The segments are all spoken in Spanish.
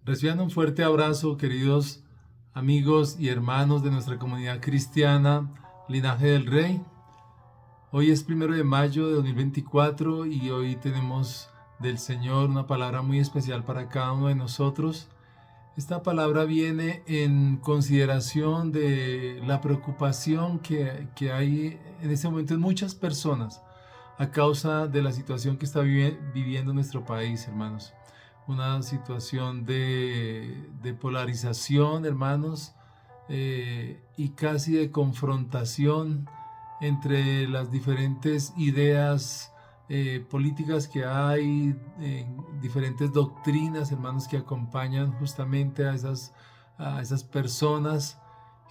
Reciban un fuerte abrazo, queridos amigos y hermanos de nuestra comunidad cristiana Linaje del Rey. Hoy es 1 de mayo de 2024 y hoy tenemos del Señor una palabra muy especial para cada uno de nosotros. Esta palabra viene en consideración de la preocupación que hay en este momento en muchas personas a causa de la situación que está viviendo nuestro país, hermanos. Una situación de polarización, hermanos, y casi de confrontación entre las diferentes ideas políticas que hay, diferentes doctrinas, hermanos, que acompañan justamente a esas personas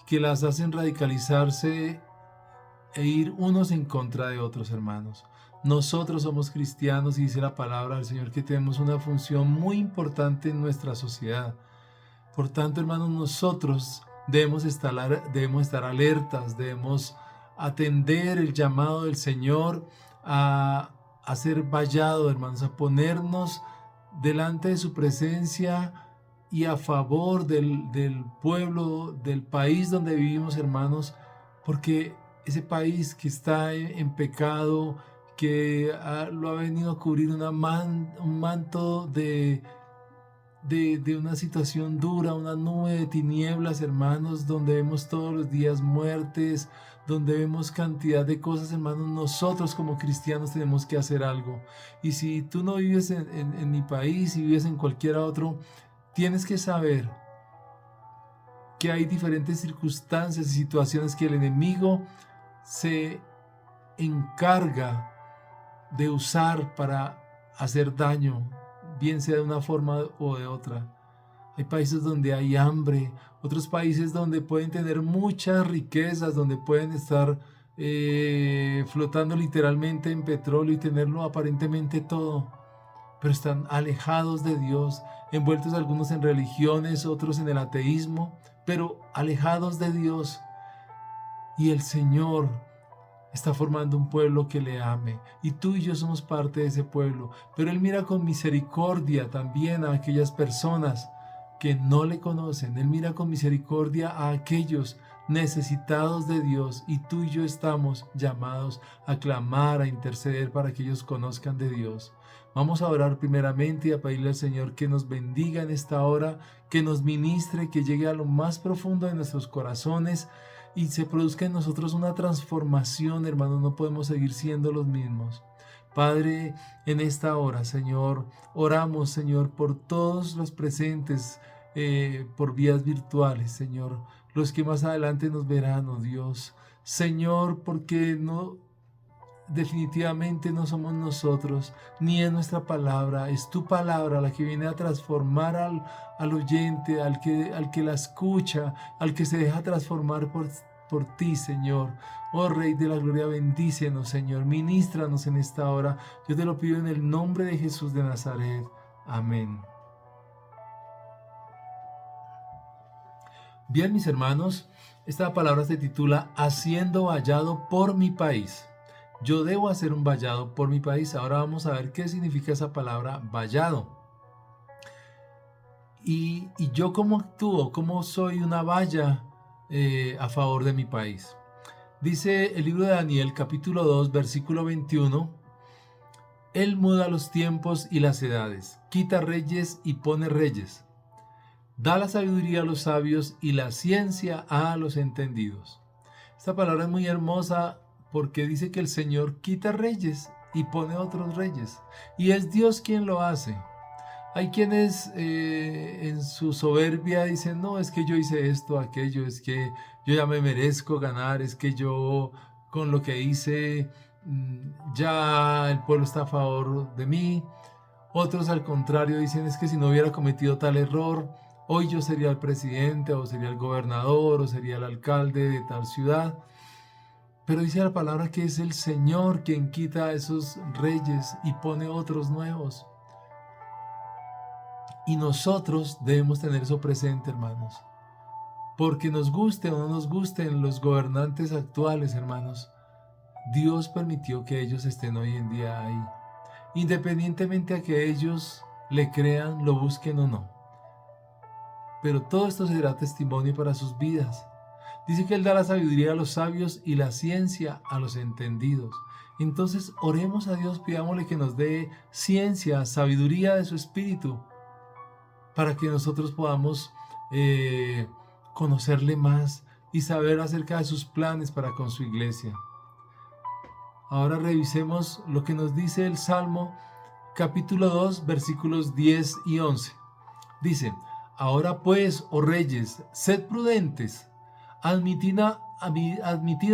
que las hacen radicalizarse e ir unos en contra de otros, hermanos. Nosotros somos cristianos y dice la palabra del Señor que tenemos una función muy importante en nuestra sociedad. Por tanto, hermanos, nosotros debemos estar alertas, debemos atender el llamado del Señor a ser vallado, hermanos, a ponernos delante de su presencia y a favor del pueblo, del país donde vivimos, hermanos, porque ese país que está en pecado, que lo ha venido a cubrir un manto de una situación dura, una nube de tinieblas, hermanos, donde vemos todos los días muertes, donde vemos cantidad de cosas, hermanos. Nosotros como cristianos tenemos que hacer algo. Y si tú no vives en mi país y vives en cualquier otro, tienes que saber que hay diferentes circunstancias y situaciones que el enemigo se encarga de usar para hacer daño, bien sea de una forma o de otra. Hay países donde hay hambre, otros países donde pueden tener muchas riquezas, donde pueden estar flotando literalmente en petróleo y tenerlo aparentemente todo, pero están alejados de Dios, envueltos algunos en religiones, otros en el ateísmo, pero alejados de Dios. Y el Señor está formando un pueblo que le ame, y tú y yo somos parte de ese pueblo, pero Él mira con misericordia también a aquellas personas que no le conocen. Él mira con misericordia a aquellos necesitados de Dios, y tú y yo estamos llamados a clamar, a interceder para que ellos conozcan de Dios. Vamos a orar primeramente y a pedirle al Señor que nos bendiga en esta hora, que nos ministre, que llegue a lo más profundo de nuestros corazones y se produzca en nosotros una transformación, hermanos. No podemos seguir siendo los mismos. Padre, en esta hora, Señor, oramos, Señor, por todos los presentes, por vías virtuales, Señor, los que más adelante nos verán, oh Dios. Señor, porque no, definitivamente no somos nosotros, ni es nuestra palabra, es tu palabra la que viene a transformar al oyente, al que la escucha, al que se deja transformar por ti, Señor. Oh Rey de la Gloria, bendícenos, Señor, ministranos en esta hora. Yo te lo pido en el nombre de Jesús de Nazaret. Amén. Bien, mis hermanos, esta palabra se titula Haciendo vallado por mi país. Yo debo hacer un vallado por mi país. Ahora vamos a ver qué significa esa palabra vallado. Y yo cómo actúo, cómo soy una valla a favor de mi país. Dice el libro de Daniel, capítulo 2, versículo 21. Él muda los tiempos y las edades, quita reyes y pone reyes. Da la sabiduría a los sabios y la ciencia a los entendidos. Esta palabra es muy hermosa porque dice que el Señor quita reyes y pone otros reyes. Y es Dios quien lo hace. Hay quienes en su soberbia dicen, no, es que yo hice esto, aquello, es que yo ya me merezco ganar, es que yo con lo que hice ya el pueblo está a favor de mí. Otros al contrario dicen, es que si no hubiera cometido tal error, hoy yo sería el presidente o sería el gobernador o sería el alcalde de tal ciudad. Pero dice la palabra que es el Señor quien quita a esos reyes y pone otros nuevos. Y nosotros debemos tener eso presente, hermanos. Porque nos guste o no nos gusten los gobernantes actuales, hermanos, Dios permitió que ellos estén hoy en día ahí. Independientemente a que ellos le crean, lo busquen o no. pero todo esto será testimonio para sus vidas. Dice que Él da la sabiduría a los sabios y la ciencia a los entendidos. Entonces oremos a Dios, pidámosle que nos dé ciencia, sabiduría de su Espíritu, para que nosotros podamos conocerle más y saber acerca de sus planes para con su iglesia. Ahora revisemos lo que nos dice el Salmo capítulo 2, versículos 10 y 11. Dice: ahora pues, oh reyes, sed prudentes, admitid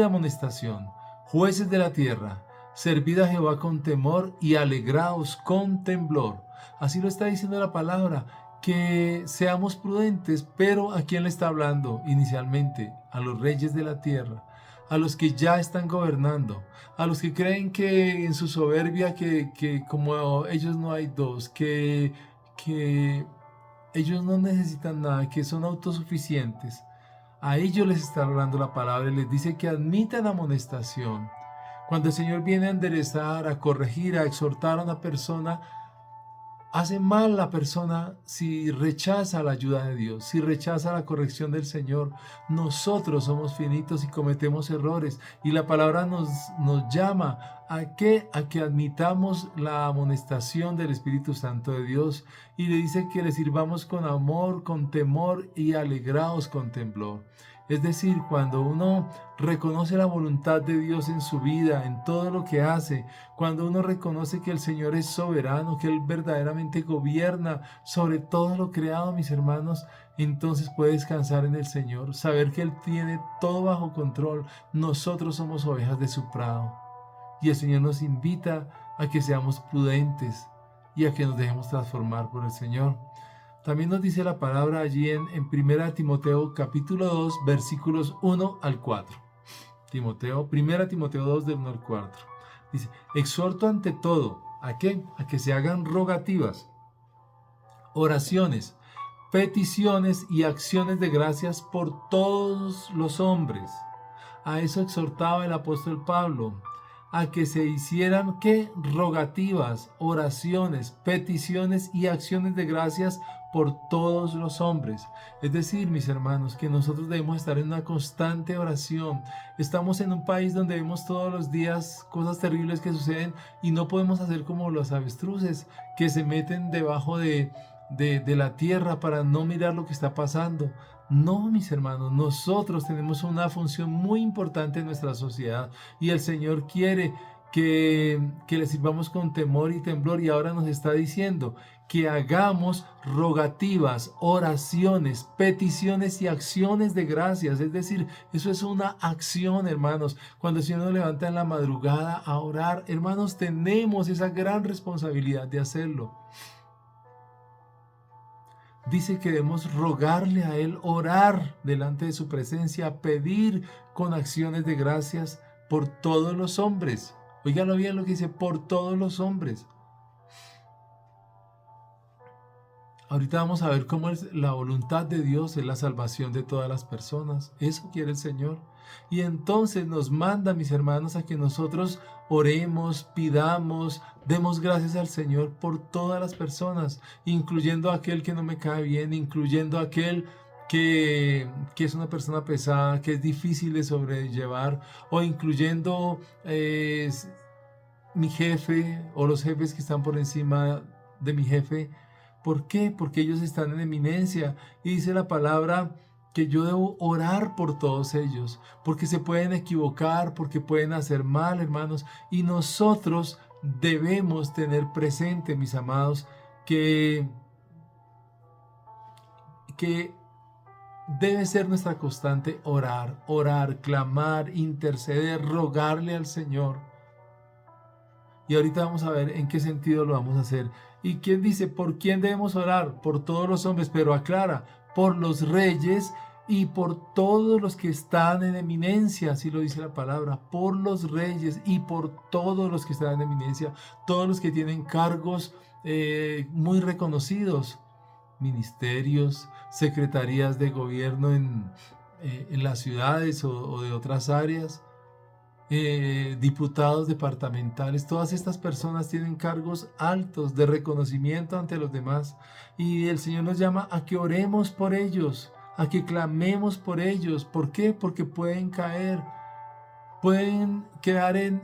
amonestación, jueces de la tierra, servid a Jehová con temor y alegraos con temblor. Así lo está diciendo la palabra, que seamos prudentes. Pero ¿a quién le está hablando inicialmente? A los reyes de la tierra, a los que ya están gobernando, a los que creen que en su soberbia, que como ellos no hay dos, que ellos no necesitan nada, que son autosuficientes. A ellos les está hablando la palabra y les dice que admitan amonestación. Cuando el Señor viene a enderezar, a corregir, a exhortar a una persona, hace mal la persona si rechaza la ayuda de Dios, si rechaza la corrección del Señor. Nosotros somos finitos y cometemos errores, y la palabra nos llama a que admitamos la amonestación del Espíritu Santo de Dios, y le dice que le sirvamos con amor, con temor y alegraos con temblor. Es decir, cuando uno reconoce la voluntad de Dios en su vida, en todo lo que hace, cuando uno reconoce que el Señor es soberano, que Él verdaderamente gobierna sobre todo lo creado, mis hermanos, entonces puede descansar en el Señor, saber que Él tiene todo bajo control. Nosotros somos ovejas de su prado, y el Señor nos invita a que seamos prudentes y a que nos dejemos transformar por el Señor. También nos dice la palabra allí en 1 Timoteo capítulo 2, versículos 1 al 4. 1 Timoteo 2, del 1 al 4. Dice: exhorto ante todo, ¿a qué? A que se hagan rogativas, oraciones, peticiones y acciones de gracias por todos los hombres. A eso exhortaba el apóstol Pablo, a que se hicieran, ¿qué? Rogativas, oraciones, peticiones y acciones de gracias por todos los hombres. Es decir, mis hermanos, que nosotros debemos estar en una constante oración. Estamos en un país donde vemos todos los días cosas terribles que suceden, y no podemos hacer como los avestruces que se meten debajo de la tierra para no mirar lo que está pasando. No, mis hermanos, nosotros tenemos una función muy importante en nuestra sociedad, y el Señor quiere que le sirvamos con temor y temblor, y ahora nos está diciendo que hagamos rogativas, oraciones, peticiones y acciones de gracias. Es decir, eso es una acción, hermanos. Cuando el Señor nos levanta en la madrugada a orar, hermanos, tenemos esa gran responsabilidad de hacerlo. Dice que debemos rogarle a Él, orar delante de su presencia, pedir con acciones de gracias por todos los hombres. Óiganlo bien lo que dice: por todos los hombres. Ahorita vamos a ver cómo es la voluntad de Dios, es la salvación de todas las personas. Eso quiere el Señor. Y entonces nos manda, mis hermanos, a que nosotros oremos, pidamos, demos gracias al Señor por todas las personas, incluyendo a aquel que no me cae bien, incluyendo a aquel que es una persona pesada, que es difícil de sobrellevar, o incluyendo mi jefe o los jefes que están por encima de mi jefe. ¿Por qué? Porque ellos están en eminencia, y dice la palabra que yo debo orar por todos ellos, porque se pueden equivocar, porque pueden hacer mal, hermanos, y nosotros debemos tener presente, mis amados, que debe ser nuestra constante orar, clamar, interceder, rogarle al Señor. Y ahorita vamos a ver en qué sentido lo vamos a hacer. ¿Y quién dice por quién debemos orar? Por todos los hombres, pero aclara, por los reyes y por todos los que están en eminencia, así lo dice la palabra, por los reyes y por todos los que están en eminencia, todos los que tienen cargos muy reconocidos, ministerios, secretarías de gobierno en las ciudades o de otras áreas. diputados departamentales, todas estas personas tienen cargos altos de reconocimiento ante los demás. Y el Señor nos llama a que oremos por ellos, a que clamemos por ellos. ¿Por qué? Porque pueden caer, pueden quedar en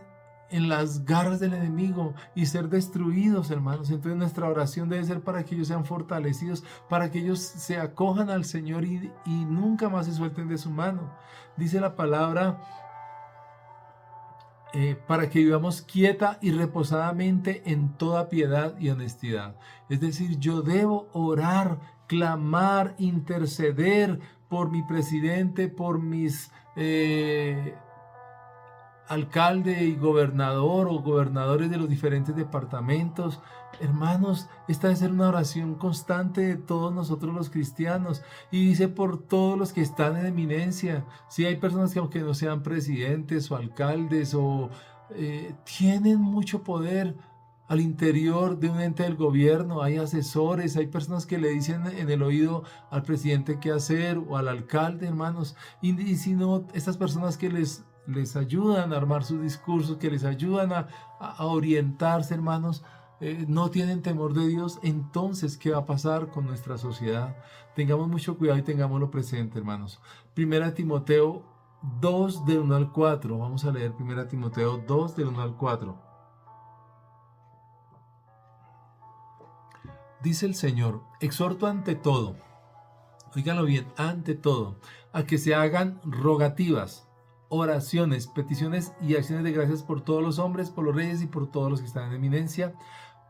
las garras del enemigo y ser destruidos, hermanos. Entonces nuestra oración debe ser para que ellos sean fortalecidos, para que ellos se acojan al Señor y nunca más se suelten de su mano. Dice la palabra, para que vivamos quieta y reposadamente en toda piedad y honestidad. Es decir, yo debo orar, clamar, interceder por mi presidente, por mis alcalde y gobernador o gobernadores de los diferentes departamentos. Hermanos, esta debe ser una oración constante de todos nosotros los cristianos. Y dice por todos los que están en eminencia. Si hay personas que aunque no sean presidentes o alcaldes o tienen mucho poder al interior de un ente del gobierno, hay asesores, hay personas que le dicen en el oído al presidente qué hacer o al alcalde, hermanos. Y si no, estas personas que les ayudan a armar sus discursos, que les ayudan a orientarse, hermanos, no tienen temor de Dios, entonces, ¿qué va a pasar con nuestra sociedad? Tengamos mucho cuidado y tengámoslo presente, hermanos. Primera Timoteo 2, del 1 al 4. Vamos a leer Primera Timoteo 2, del 1 al 4. Dice el Señor, exhorto ante todo, óiganlo bien, ante todo, a que se hagan rogativas, oraciones, peticiones y acciones de gracias por todos los hombres, por los reyes y por todos los que están en eminencia.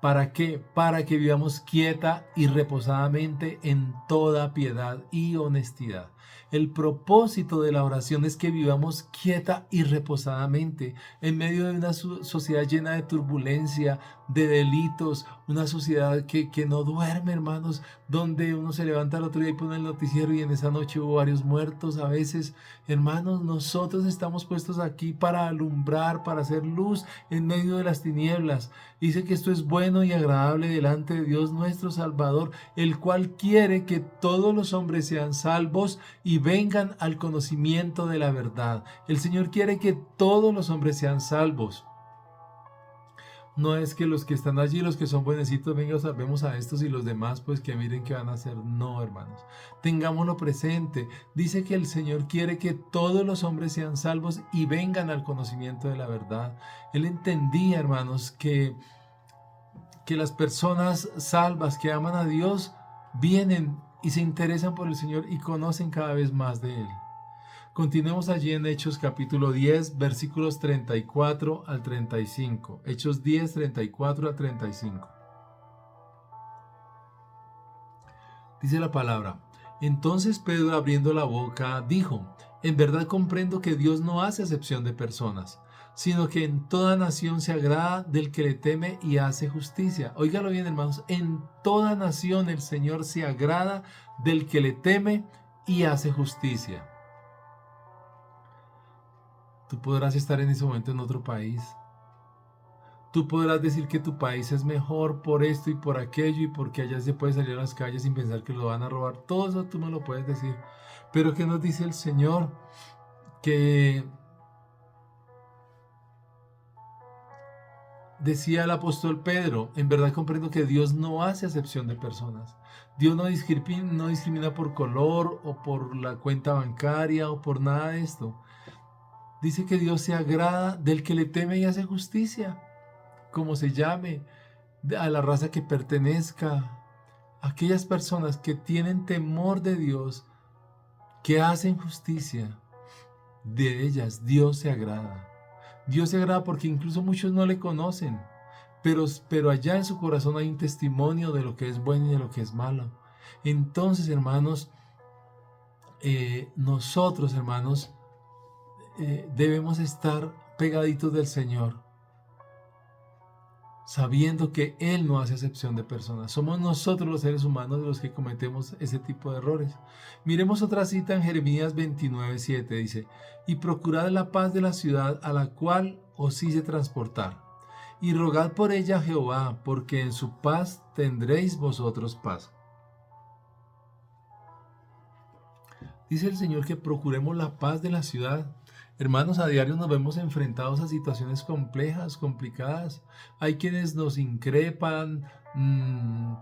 ¿Para qué? Para que vivamos quieta y reposadamente en toda piedad y honestidad. El propósito de la oración es que vivamos quieta y reposadamente en medio de una sociedad llena de turbulencia, de delitos, una sociedad que no duerme, hermanos, donde uno se levanta el otro día y pone el noticiero y en esa noche hubo varios muertos. A veces, hermanos, nosotros estamos puestos aquí para alumbrar, para hacer luz en medio de las tinieblas. Dice que esto es bueno y agradable delante de Dios nuestro Salvador, el cual quiere que todos los hombres sean salvos y vengan al conocimiento de la verdad. El Señor quiere que todos los hombres sean salvos. No es que los que están allí, los que son buenecitos, venga, salvemos a estos y los demás, pues que miren qué van a hacer. No, hermanos. Tengámoslo presente. Dice que el Señor quiere que todos los hombres sean salvos y vengan al conocimiento de la verdad. Él entendía, hermanos, que las personas salvas que aman a Dios vienen y se interesan por el Señor y conocen cada vez más de Él. Continuemos allí en Hechos capítulo 10, versículos 34 al 35. Hechos 10, 34 al 35. Dice la palabra, entonces Pedro abriendo la boca dijo, en verdad comprendo que Dios no hace acepción de personas, sino que en toda nación se agrada del que le teme y hace justicia. Óigalo bien, hermanos, en toda nación el Señor se agrada del que le teme y hace justicia. Tú podrás estar en ese momento en otro país. Tú podrás decir que tu país es mejor por esto y por aquello y porque allá se puede salir a las calles sin pensar que lo van a robar. Todo eso tú me lo puedes decir. Pero ¿qué nos dice el Señor? Que decía el apóstol Pedro, en verdad comprendo que Dios no hace acepción de personas. Dios no discrimina por color o por la cuenta bancaria o por nada de esto. Dice que Dios se agrada del que le teme y hace justicia, como se llame, a la raza que pertenezca. Aquellas personas que tienen temor de Dios, que hacen justicia, de ellas Dios se agrada. Dios se agrada porque incluso muchos no le conocen, pero allá en su corazón hay un testimonio de lo que es bueno y de lo que es malo. Entonces, hermanos, nosotros, hermanos, debemos estar pegaditos del Señor, sabiendo que Él no hace acepción de personas. Somos nosotros los seres humanos los que cometemos ese tipo de errores. Miremos otra cita en Jeremías 29:7. Dice, y procurad la paz de la ciudad a la cual os hice transportar, y rogad por ella a Jehová, porque en su paz tendréis vosotros paz. Dice el Señor que procuremos la paz de la ciudad. Hermanos, a diario nos vemos enfrentados a situaciones complejas, complicadas. Hay quienes nos increpan,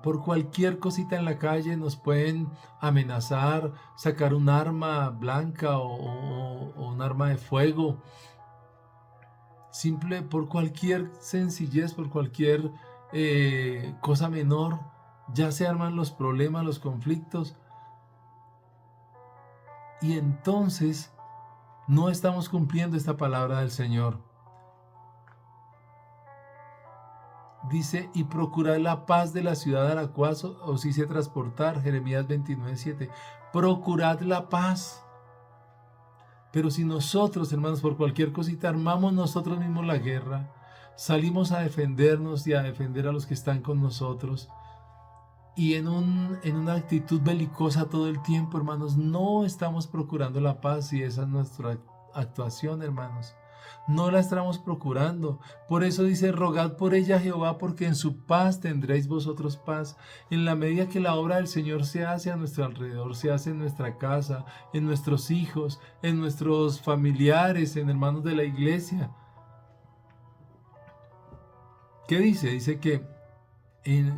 por cualquier cosita en la calle nos pueden amenazar, sacar un arma blanca o un arma de fuego. Simple, por cualquier sencillez, por cualquier cosa menor, ya se arman los problemas, los conflictos. Y entonces no estamos cumpliendo esta palabra del Señor. Dice, y procurad la paz de la ciudad a la cual os hice transportar, Jeremías 29:7. Procurad la paz. Pero si nosotros, hermanos, por cualquier cosita armamos nosotros mismos la guerra, salimos a defendernos y a defender a los que están con nosotros, y en una actitud belicosa todo el tiempo, hermanos, no estamos procurando la paz, y esa es nuestra actuación, hermanos. No la estamos procurando. Por eso dice, rogad por ella a Jehová, porque en su paz tendréis vosotros paz. En la medida que la obra del Señor se hace a nuestro alrededor, se hace en nuestra casa, en nuestros hijos, en nuestros familiares, en hermanos de la iglesia. ¿Qué dice? Dice que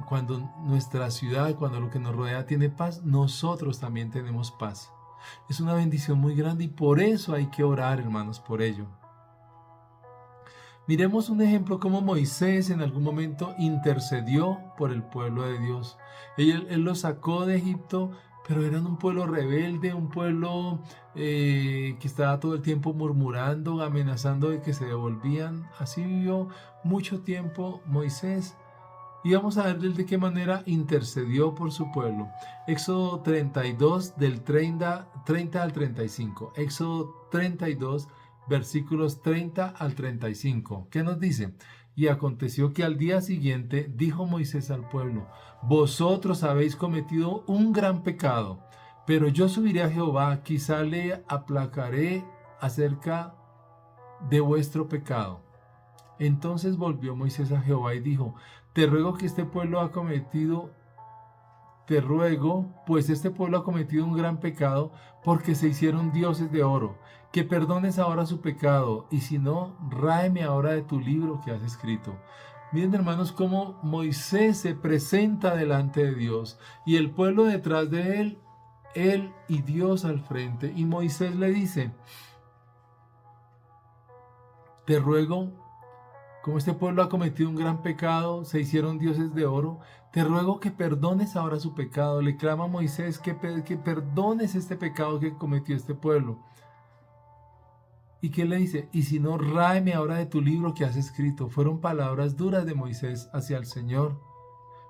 cuando nuestra ciudad, cuando lo que nos rodea tiene paz, nosotros también tenemos paz. Es una bendición muy grande y por eso hay que orar, hermanos, por ello. Miremos un ejemplo como Moisés en algún momento intercedió por el pueblo de Dios. Él lo sacó de Egipto, pero eran un pueblo rebelde, un pueblo que estaba todo el tiempo murmurando, amenazando de que se devolvían. Así vivió mucho tiempo Moisés. Y vamos a ver de qué manera intercedió por su pueblo. Éxodo 32, del 30 al 35. Éxodo 32, versículos 30 al 35. ¿Qué nos dice? Y aconteció que al día siguiente dijo Moisés al pueblo: vosotros habéis cometido un gran pecado, pero yo subiré a Jehová, quizá le aplacaré acerca de vuestro pecado. Entonces volvió Moisés a Jehová y dijo: te ruego, pues este pueblo ha cometido un gran pecado, porque se hicieron dioses de oro, que perdones ahora su pecado, y si no, ráeme ahora de tu libro que has escrito. Miren, hermanos, cómo Moisés se presenta delante de Dios, y el pueblo detrás de él y Dios al frente, y Moisés le dice: te ruego, como este pueblo ha cometido un gran pecado, se hicieron dioses de oro, te ruego que perdones ahora su pecado. Le clama a Moisés que perdones este pecado que cometió este pueblo. ¿Y qué le dice? Y si no, ráeme ahora de tu libro que has escrito. Fueron palabras duras de Moisés hacia el Señor.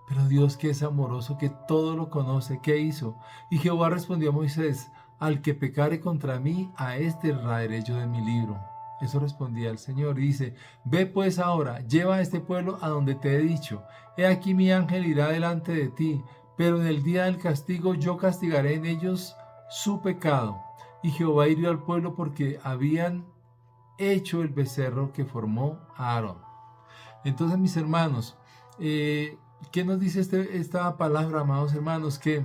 Pero Dios, que es amoroso, que todo lo conoce, ¿qué hizo? Y Jehová respondió a Moisés: al que pecare contra mí, a este raeré yo de mi libro. Eso respondía el Señor, y dice: ve pues ahora, lleva a este pueblo a donde te he dicho. He aquí mi ángel irá delante de ti, pero en el día del castigo yo castigaré en ellos su pecado. Y Jehová hirió al pueblo porque habían hecho el becerro que formó a Aarón. Entonces, mis hermanos, ¿qué nos dice esta palabra, amados hermanos? Que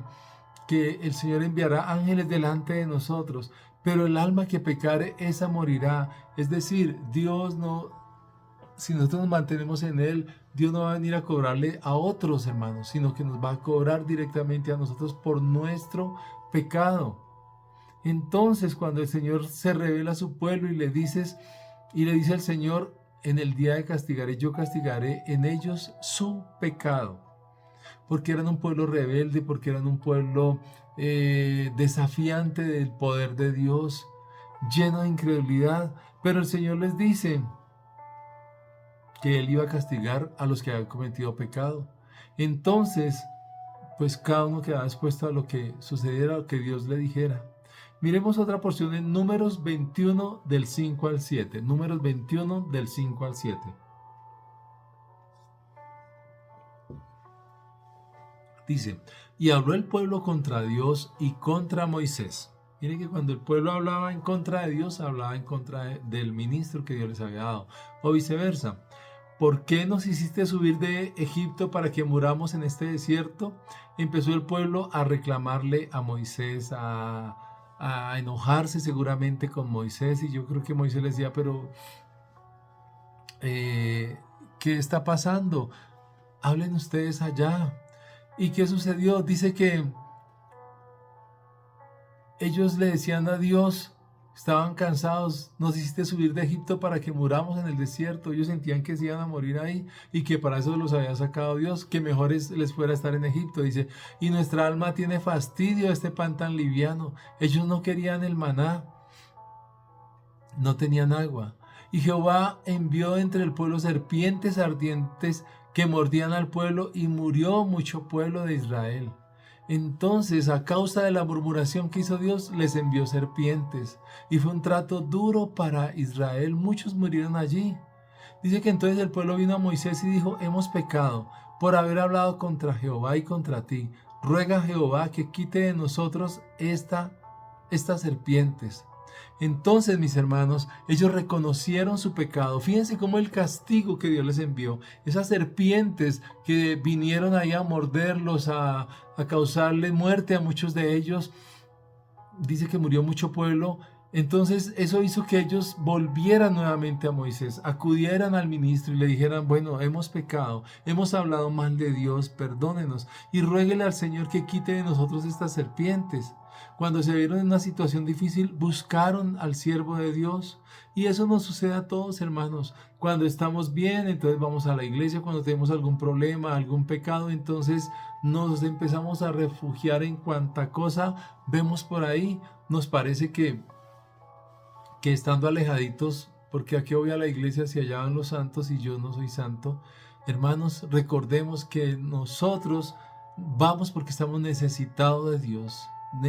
el Señor enviará ángeles delante de nosotros, pero el alma que pecare, esa morirá. Es decir, Dios no, si nosotros nos mantenemos en Él, Dios no va a venir a cobrarle a otros, hermanos, sino que nos va a cobrar directamente a nosotros por nuestro pecado. Entonces, cuando el Señor se revela a su pueblo y le dice al Señor: en el día de castigaré, yo castigaré en ellos su pecado. Porque eran un pueblo rebelde, porque eran un pueblo desafiante del poder de Dios, lleno de incredulidad. Pero el Señor les dice que Él iba a castigar a los que habían cometido pecado. Entonces, pues cada uno quedaba expuesto a lo que sucediera, a lo que Dios le dijera. Miremos otra porción en Números 21 del 5 al 7. Números 21 del 5 al 7. Dice: y habló el pueblo contra Dios y contra Moisés. Miren que cuando el pueblo hablaba en contra de Dios, hablaba en contra del ministro que Dios les había dado, o viceversa. ¿Por qué nos hiciste subir de Egipto para que muramos en este desierto? Empezó el pueblo a reclamarle a Moisés, a a enojarse seguramente con Moisés, y yo creo que Moisés le decía, pero ¿qué está pasando? Hablen ustedes allá. ¿Y qué sucedió? Dice que ellos le decían a Dios, estaban cansados, nos hiciste subir de Egipto para que muramos en el desierto. Ellos sentían que se iban a morir ahí y que para eso los había sacado Dios, que mejor les fuera estar en Egipto. Dice, y nuestra alma tiene fastidio de este pan tan liviano. Ellos no querían el maná, no tenían agua. Y Jehová envió entre el pueblo serpientes ardientes que mordían al pueblo, y murió mucho pueblo de Israel. Entonces, a causa de la murmuración que hizo Dios, les envió serpientes, y fue un trato duro para Israel. Muchos murieron allí. Dice que entonces el pueblo vino a Moisés y dijo, hemos pecado por haber hablado contra Jehová y contra ti. Ruega a Jehová que quite de nosotros estas serpientes. Entonces, mis hermanos, ellos reconocieron su pecado. Fíjense cómo el castigo que Dios les envió, esas serpientes que vinieron ahí a morderlos, a causarle muerte a muchos de ellos, dice que murió mucho pueblo. Entonces eso hizo que ellos volvieran nuevamente a Moisés, acudieran al ministro y le dijeran, bueno, hemos pecado, hemos hablado mal de Dios, perdónenos, y ruéguele al Señor que quite de nosotros estas serpientes. Cuando se vieron en una situación difícil, buscaron al siervo de Dios. Y eso nos sucede a todos, hermanos. Cuando estamos bien, entonces vamos a la iglesia. Cuando tenemos algún problema, algún pecado, entonces nos empezamos a refugiar en cuanta cosa vemos por ahí. Nos parece que estando alejaditos, porque a qué voy a la iglesia si allá van los santos y yo no soy santo. Hermanos, recordemos que nosotros vamos porque estamos necesitados de Dios,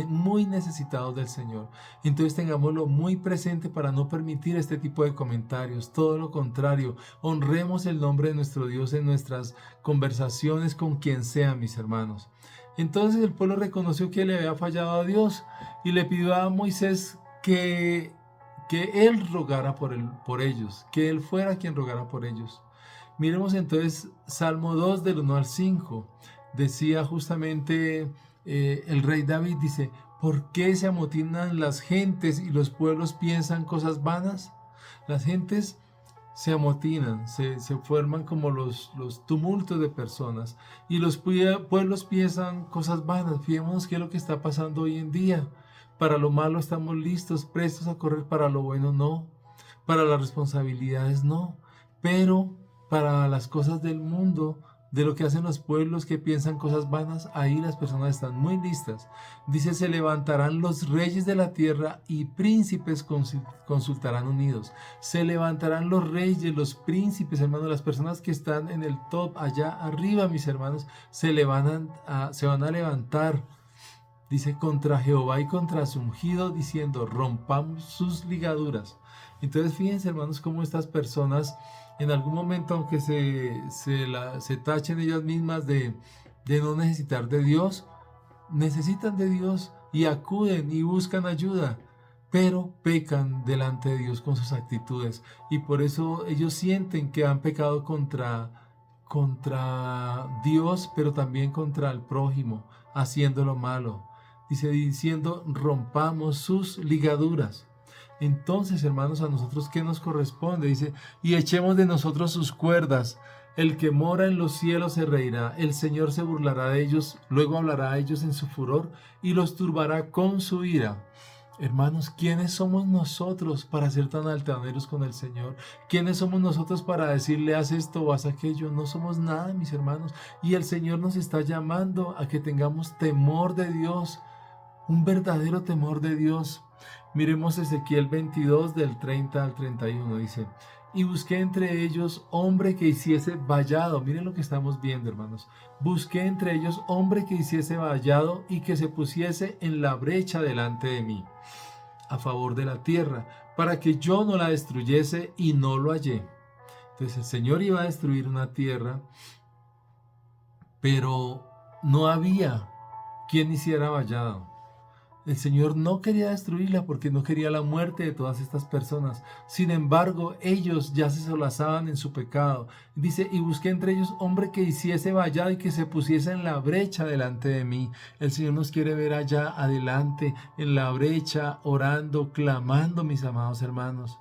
muy necesitados del Señor. Entonces tengámoslo muy presente para no permitir este tipo de comentarios. Todo lo contrario, honremos el nombre de nuestro Dios en nuestras conversaciones con quien sea, mis hermanos. Entonces el pueblo reconoció que le había fallado a Dios y le pidió a Moisés que él rogara por ellos, que él fuera quien rogara por ellos. Miremos entonces Salmo 2 del 1 al 5. Decía justamente el rey David, dice, ¿por qué se amotinan las gentes y los pueblos piensan cosas vanas? Las gentes se amotinan, se forman como los tumultos de personas, y los pueblos piensan cosas vanas. Fijémonos qué es lo que está pasando hoy en día. Para lo malo estamos listos, prestos a correr, para lo bueno no, para las responsabilidades no, pero para las cosas del mundo, de lo que hacen los pueblos que piensan cosas vanas, ahí las personas están muy listas. Dice, se levantarán los reyes de la tierra y príncipes consultarán unidos. Se levantarán los reyes, los príncipes, hermanos, las personas que están en el top, allá arriba, mis hermanos, se van a levantar. Dice, contra Jehová y contra su ungido, diciendo, rompamos sus ligaduras. Entonces fíjense, hermanos, cómo estas personas en algún momento, aunque se tachen ellas mismas de no necesitar de Dios, necesitan de Dios y acuden y buscan ayuda, pero pecan delante de Dios con sus actitudes, y por eso ellos sienten que han pecado contra Dios, pero también contra el prójimo, haciendo lo malo. Dice, diciendo, rompamos sus ligaduras. Entonces, hermanos, a nosotros, ¿qué nos corresponde? Dice, y echemos de nosotros sus cuerdas. El que mora en los cielos se reirá, el Señor se burlará de ellos, luego hablará a ellos en su furor y los turbará con su ira. Hermanos, ¿quiénes somos nosotros para ser tan altaneros con el Señor? ¿Quiénes somos nosotros para decirle, haz esto o haz aquello? No somos nada, mis hermanos. Y el Señor nos está llamando a que tengamos temor de Dios, un verdadero temor de Dios. Miremos Ezequiel 22 del 30 al 31, dice, y busqué entre ellos hombre que hiciese vallado. Miren lo que estamos viendo, hermanos. Busqué entre ellos hombre que hiciese vallado y que se pusiese en la brecha delante de mí, a favor de la tierra, para que yo no la destruyese, y no lo hallé. Entonces el Señor iba a destruir una tierra, pero no había quien hiciera vallado. El Señor no quería destruirla porque no quería la muerte de todas estas personas. Sin embargo, ellos ya se solazaban en su pecado. Dice, y busqué entre ellos hombre que hiciese vallado y que se pusiese en la brecha delante de mí. El Señor nos quiere ver allá adelante, en la brecha, orando, clamando, mis amados hermanos.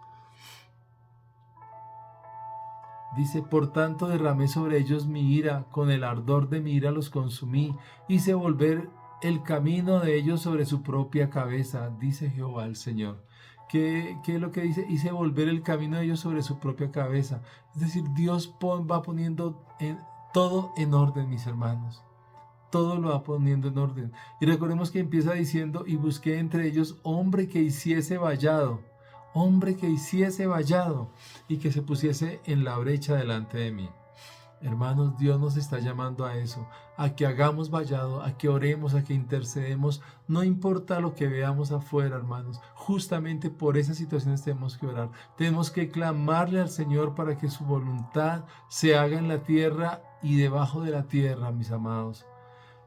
Dice, por tanto derramé sobre ellos mi ira, con el ardor de mi ira los consumí, hice volver el camino de ellos sobre su propia cabeza, dice Jehová el Señor. ¿Qué es lo que dice? Hice volver el camino de ellos sobre su propia cabeza. Es decir, Dios va poniendo todo en orden, mis hermanos. Todo lo va poniendo en orden. Y recordemos que empieza diciendo, y busqué entre ellos hombre que hiciese vallado y que se pusiese en la brecha delante de mí. Hermanos, Dios nos está llamando a eso, a que hagamos vallado, a que oremos, a que intercedemos, no importa lo que veamos afuera, hermanos, justamente por esas situaciones tenemos que orar, tenemos que clamarle al Señor para que su voluntad se haga en la tierra y debajo de la tierra, mis amados.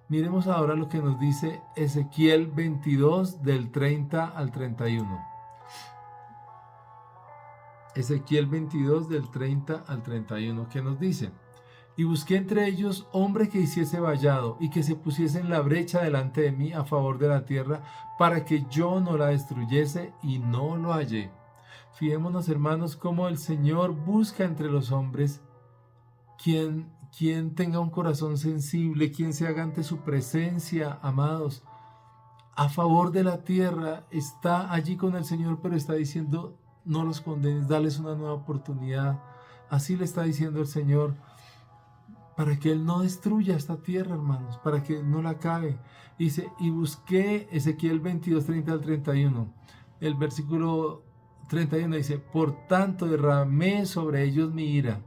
Miremos ahora lo que nos dice Ezequiel 22 del 30 al 31. Ezequiel 22 del 30 al 31, ¿qué nos dice? Y busqué entre ellos hombre que hiciese vallado y que se pusiese en la brecha delante de mí a favor de la tierra para que yo no la destruyese, y no lo hallé. Fijémonos, hermanos, cómo el Señor busca entre los hombres quien tenga un corazón sensible, quien se haga ante su presencia, amados, a favor de la tierra. Está allí con el Señor, pero está diciendo, no los condenes, dales una nueva oportunidad. Así le está diciendo el Señor, para que Él no destruya esta tierra, hermanos, para que no la acabe. Dice, y busqué, Ezequiel 22, 30 al 31. El versículo 31 dice, por tanto derramé sobre ellos mi ira,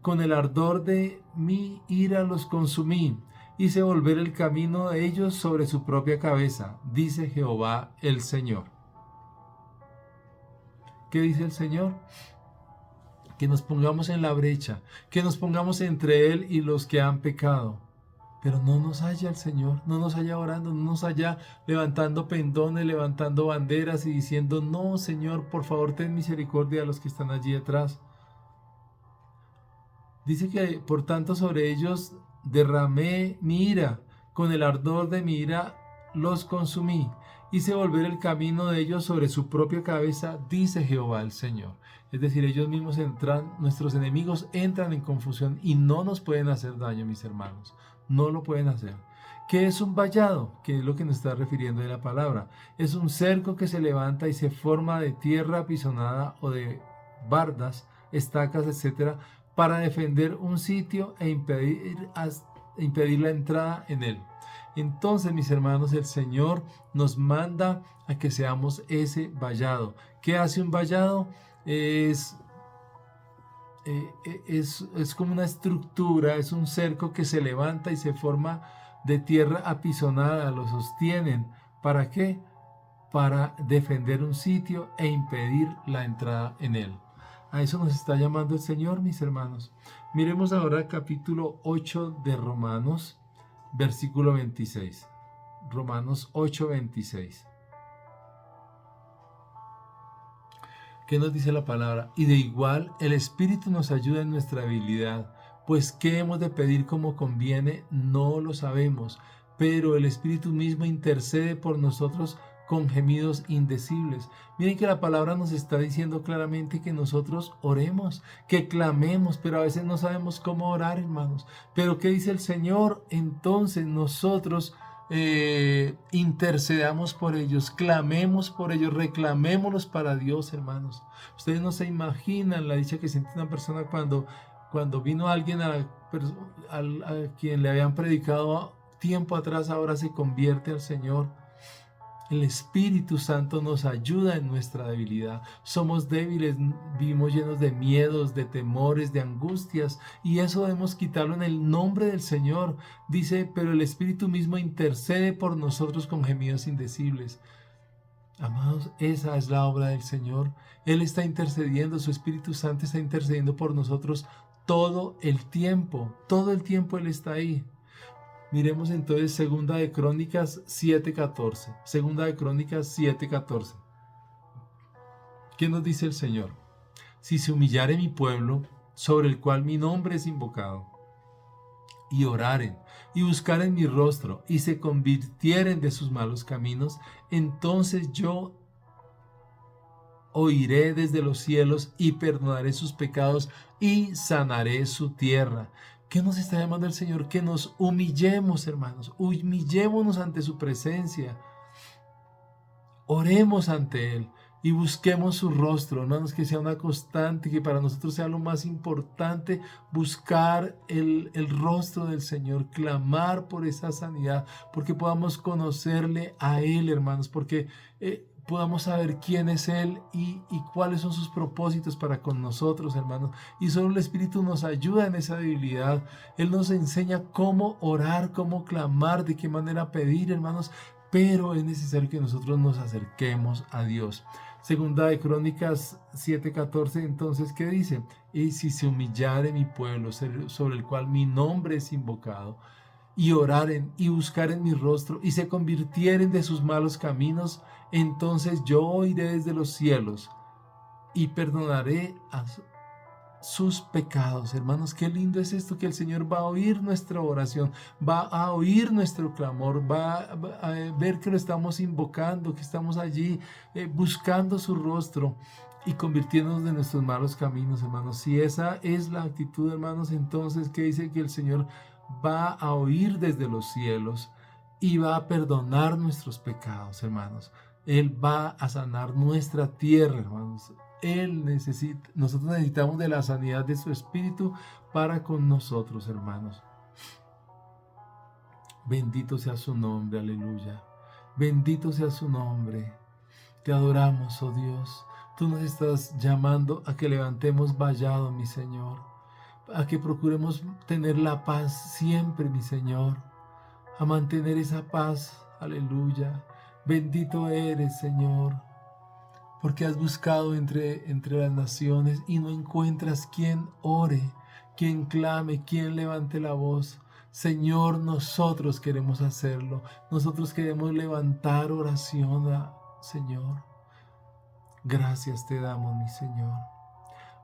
con el ardor de mi ira los consumí, hice volver el camino de ellos sobre su propia cabeza, dice Jehová el Señor. ¿Qué dice el Señor? Que nos pongamos en la brecha, que nos pongamos entre Él y los que han pecado. Pero no nos haya el Señor, no nos haya orando, no nos haya levantando pendones, levantando banderas y diciendo, no, Señor, por favor, ten misericordia de los que están allí detrás. Dice que, por tanto, sobre ellos derramé mi ira, con el ardor de mi ira los consumí. Hice volver el camino de ellos sobre su propia cabeza, dice Jehová el Señor. Es decir, ellos mismos entran, nuestros enemigos entran en confusión y no nos pueden hacer daño, mis hermanos. No lo pueden hacer. ¿Qué es un vallado? ¿Qué es lo que nos está refiriendo de la palabra? Es un cerco que se levanta y se forma de tierra apisonada o de bardas, estacas, etcétera, para defender un sitio e impedir la entrada en él. Entonces, mis hermanos, el Señor nos manda a que seamos ese vallado. ¿Qué hace un vallado? Es como una estructura, es un cerco que se levanta y se forma de tierra apisonada, lo sostienen. ¿Para qué? Para defender un sitio e impedir la entrada en él. A eso nos está llamando el Señor, mis hermanos. Miremos ahora el capítulo 8 de Romanos, versículo 26. Romanos 8, 26. ¿Qué nos dice la palabra? Y de igual el Espíritu nos ayuda en nuestra debilidad, pues ¿qué hemos de pedir como conviene? No lo sabemos, pero el Espíritu mismo intercede por nosotros con gemidos indecibles. Miren que la palabra nos está diciendo claramente que nosotros oremos, que clamemos, pero a veces no sabemos cómo orar, hermanos. Pero ¿qué dice el Señor? Entonces nosotros intercedamos por ellos, clamemos por ellos, reclamémoslos para Dios, hermanos. Ustedes no se imaginan la dicha que siente una persona cuando vino alguien a quien le habían predicado tiempo atrás, ahora se convierte al Señor. El Espíritu Santo nos ayuda en nuestra debilidad. Somos débiles, vivimos llenos de miedos, de temores, de angustias, y eso debemos quitarlo en el nombre del Señor. Dice, pero el Espíritu mismo intercede por nosotros con gemidos indecibles. Amados, esa es la obra del Señor. Él está intercediendo, su Espíritu Santo está intercediendo por nosotros todo el tiempo Él está ahí. Miremos entonces Segunda de Crónicas 7:14. Segunda de Crónicas 7:14. ¿Qué nos dice el Señor? Si se humillare mi pueblo, sobre el cual mi nombre es invocado, y oraren, y buscaren mi rostro, y se convirtieren de sus malos caminos, entonces yo oiré desde los cielos y perdonaré sus pecados y sanaré su tierra. ¿Qué nos está llamando el Señor? Que nos humillemos, hermanos, humillémonos ante su presencia, oremos ante Él y busquemos su rostro, hermanos, que sea una constante, que para nosotros sea lo más importante, buscar el rostro del Señor, clamar por esa sanidad, porque podamos conocerle a Él, hermanos, porque podamos saber quién es Él y cuáles son sus propósitos para con nosotros, hermanos. Y solo el Espíritu nos ayuda en esa debilidad. Él nos enseña cómo orar, cómo clamar, de qué manera pedir, hermanos, pero es necesario que nosotros nos acerquemos a Dios. Segunda de Crónicas 7:14, entonces, ¿qué dice? Y si se humillare mi pueblo, sobre el cual mi nombre es invocado, y oraren y buscaren mi rostro, y se convirtieren de sus malos caminos, entonces yo oiré desde los cielos y perdonaré a sus pecados. Hermanos, qué lindo es esto, que el Señor va a oír nuestra oración, va a oír nuestro clamor, va a ver que lo estamos invocando, que estamos allí buscando su rostro y convirtiéndonos de nuestros malos caminos, hermanos. Si esa es la actitud, hermanos, entonces, ¿qué dice? Que el Señor va a oír desde los cielos y va a perdonar nuestros pecados, hermanos. Él va a sanar nuestra tierra, hermanos. Nosotros necesitamos de la sanidad de su Espíritu para con nosotros, hermanos. Bendito sea su nombre, aleluya. Bendito sea su nombre. Te adoramos, oh Dios. Tú nos estás llamando a que levantemos vallado, mi Señor. A que procuremos tener la paz siempre, mi Señor. A mantener esa paz, aleluya. Bendito eres, Señor, porque has buscado entre las naciones y no encuentras quien ore, quien clame, quien levante la voz. Señor, nosotros queremos hacerlo. Nosotros queremos levantar oración, Señor. Gracias te damos, mi Señor.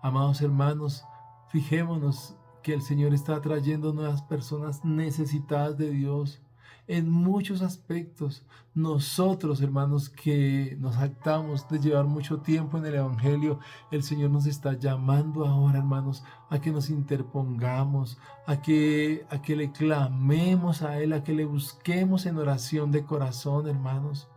Amados hermanos, fijémonos que el Señor está trayendo nuevas personas necesitadas de Dios en muchos aspectos. Nosotros, hermanos, que nos jactamos de llevar mucho tiempo en el Evangelio, el Señor nos está llamando ahora, hermanos, a que nos interpongamos, a que le clamemos a Él, a que le busquemos en oración de corazón, hermanos.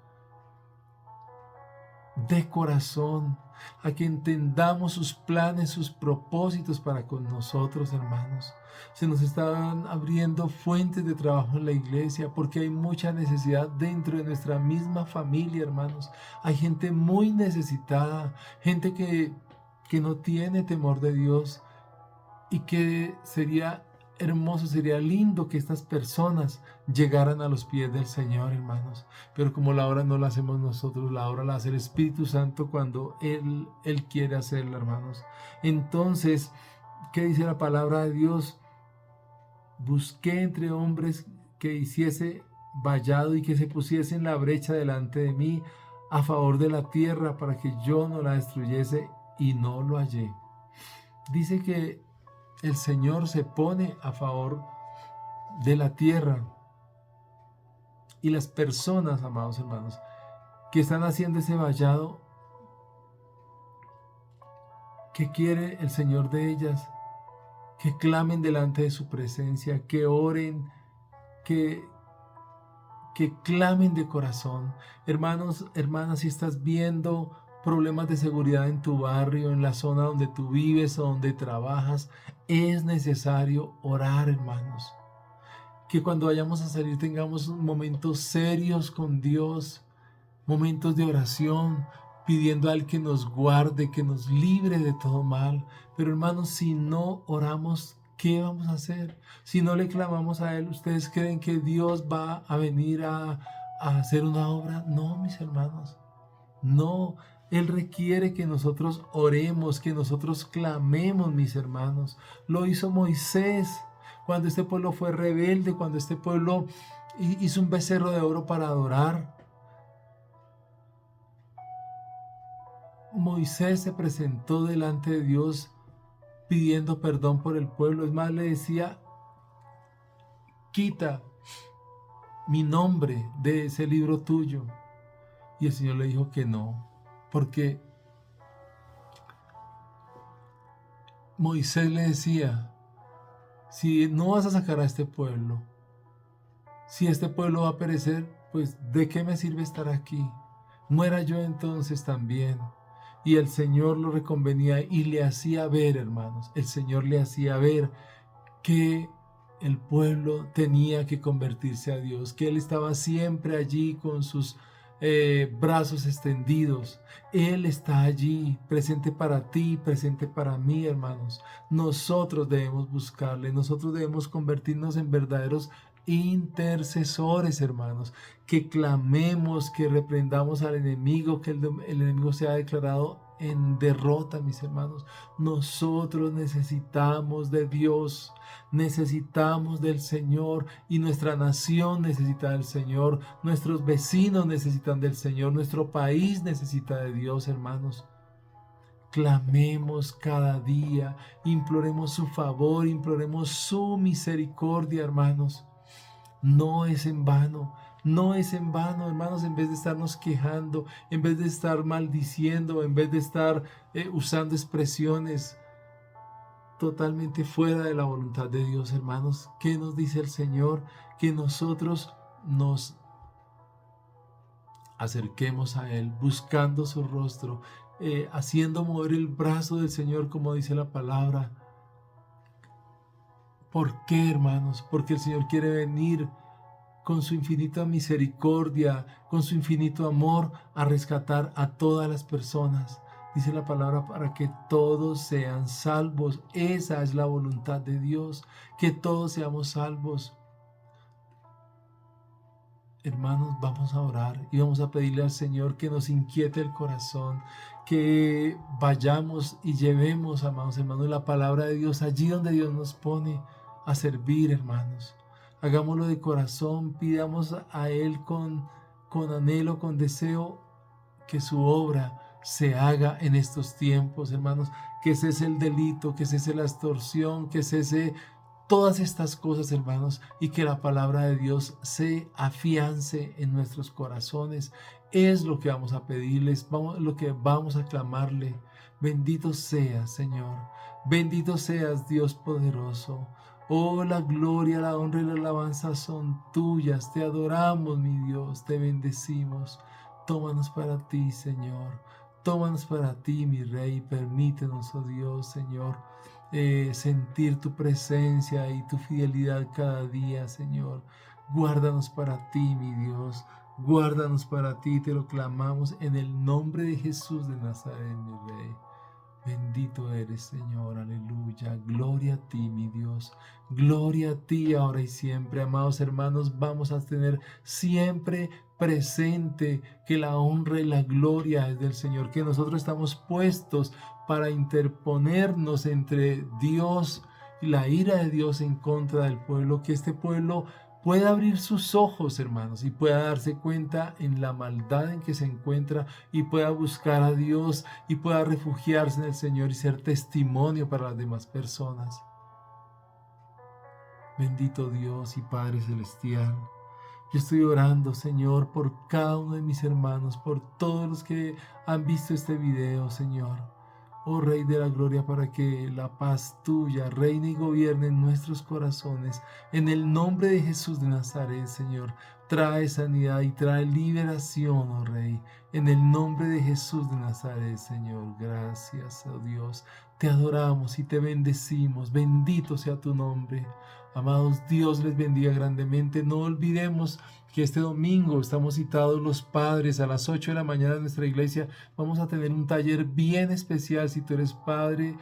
De corazón, a que entendamos sus planes, sus propósitos para con nosotros, hermanos. Se nos están abriendo fuentes de trabajo en la iglesia porque hay mucha necesidad dentro de nuestra misma familia, hermanos. Hay gente muy necesitada, gente que no tiene temor de Dios y que sería hermoso, sería lindo que estas personas llegaran a los pies del Señor, hermanos. Pero como la obra no la hacemos nosotros, la obra la hace el Espíritu Santo cuando Él quiere hacerla, hermanos. Entonces, ¿qué dice la palabra de Dios? Busqué entre hombres que hiciese vallado y que se pusiese en la brecha delante de mí a favor de la tierra para que yo no la destruyese, y no lo hallé. Dice que el Señor se pone a favor de la tierra, y las personas, amados hermanos, que están haciendo ese vallado, ¿qué quiere el Señor de ellas? Que clamen delante de su presencia, que oren, que clamen de corazón. Hermanos, hermanas, si estás viendo problemas de seguridad en tu barrio, en la zona donde tú vives o donde trabajas, es necesario orar, hermanos. Que cuando vayamos a salir tengamos momentos serios con Dios, momentos de oración, pidiendo a Él que nos guarde, que nos libre de todo mal. Pero hermanos, si no oramos, ¿qué vamos a hacer? Si no le clamamos a Él, ¿ustedes creen que Dios va a venir a hacer una obra? No, mis hermanos, no. Él requiere que nosotros oremos, que nosotros clamemos, mis hermanos. Lo hizo Moisés. cuando este pueblo fue rebelde, cuando este pueblo hizo un becerro de oro para adorar. Moisés se presentó delante de Dios pidiendo perdón por el pueblo. Es más, le decía, quita mi nombre de ese libro tuyo. Y el Señor le dijo que no, porque Moisés le decía, si no vas a sacar a este pueblo, si este pueblo va a perecer, pues ¿de qué me sirve estar aquí? Muera yo entonces también. Y el Señor lo reconvenía y le hacía ver, hermanos, el Señor le hacía ver que el pueblo tenía que convertirse a Dios, que Él estaba siempre allí con sus brazos extendidos. Él está allí, presente para ti, presente para mí, hermanos. Nosotros debemos buscarle, nosotros debemos convertirnos en verdaderos intercesores, hermanos, que clamemos, que reprendamos al enemigo, que el enemigo sea declarado en derrota, mis hermanos. Nosotros necesitamos de Dios, necesitamos del Señor, y nuestra nación necesita del Señor, nuestros vecinos necesitan del Señor, nuestro país necesita de Dios, hermanos. Clamemos cada día, imploremos su favor, imploremos su misericordia, hermanos. No es en vano, no es en vano, hermanos, en vez de estarnos quejando, en vez de estar maldiciendo, en vez de estar usando expresiones totalmente fuera de la voluntad de Dios, hermanos. ¿Qué nos dice el Señor? Que nosotros nos acerquemos a Él, buscando su rostro, haciendo mover el brazo del Señor, como dice la palabra. ¿Por qué, hermanos? Porque el Señor quiere venir con su infinita misericordia, con su infinito amor, a rescatar a todas las personas. Dice la palabra, para que todos sean salvos. Esa es la voluntad de Dios, que todos seamos salvos. Hermanos, vamos a orar y vamos a pedirle al Señor que nos inquiete el corazón, que vayamos y llevemos, amados hermanos, la palabra de Dios allí donde Dios nos pone a servir, hermanos. Hagámoslo de corazón, pidamos a Él con anhelo, con deseo, que su obra se haga en estos tiempos, hermanos, que cese el delito, que cese la extorsión, que cese todas estas cosas, hermanos, y que la palabra de Dios se afiance en nuestros corazones. Es lo que vamos a pedirles, lo que vamos a clamarle. Bendito seas, Señor, bendito seas, Dios poderoso. Oh, la gloria, la honra y la alabanza son tuyas. Te adoramos, mi Dios, te bendecimos. Tómanos para ti, Señor. Tómanos para ti, mi Rey. Permítenos, oh Dios, Señor, sentir tu presencia y tu fidelidad cada día, Señor. Guárdanos para ti, mi Dios. Guárdanos para ti, te lo clamamos en el nombre de Jesús de Nazaret, mi Rey. Bendito eres, Señor, aleluya. Gloria a ti, mi Dios. Gloria a ti ahora y siempre. Amados hermanos, vamos a tener siempre presente que la honra y la gloria es del Señor, que nosotros estamos puestos para interponernos entre Dios y la ira de Dios en contra del pueblo, que este pueblo pueda abrir sus ojos, hermanos, y pueda darse cuenta en la maldad en que se encuentra y pueda buscar a Dios y pueda refugiarse en el Señor y ser testimonio para las demás personas. Bendito Dios y Padre Celestial, yo estoy orando, Señor, por cada uno de mis hermanos, por todos los que han visto este video, Señor. Oh Rey de la Gloria, para que la paz tuya reine y gobierne en nuestros corazones. En el nombre de Jesús de Nazaret, Señor, trae sanidad y trae liberación, oh Rey. En el nombre de Jesús de Nazaret, Señor, gracias, oh Dios. Te adoramos y te bendecimos. Bendito sea tu nombre. Amados, Dios les bendiga grandemente. No olvidemos que este domingo estamos citados los padres a las 8 de la mañana en nuestra iglesia. Vamos a tener un taller bien especial. Si tú eres padre,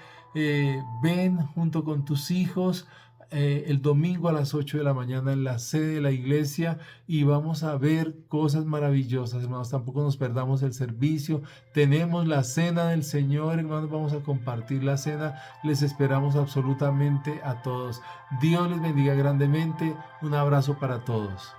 ven junto con tus hijos. el domingo a las 8 de la mañana en la sede de la iglesia y vamos a ver cosas maravillosas, hermanos. Tampoco nos perdamos el servicio. Tenemos la cena del Señor, hermanos. Vamos a compartir la cena. Les esperamos absolutamente a todos. Dios les bendiga grandemente. Un abrazo para todos.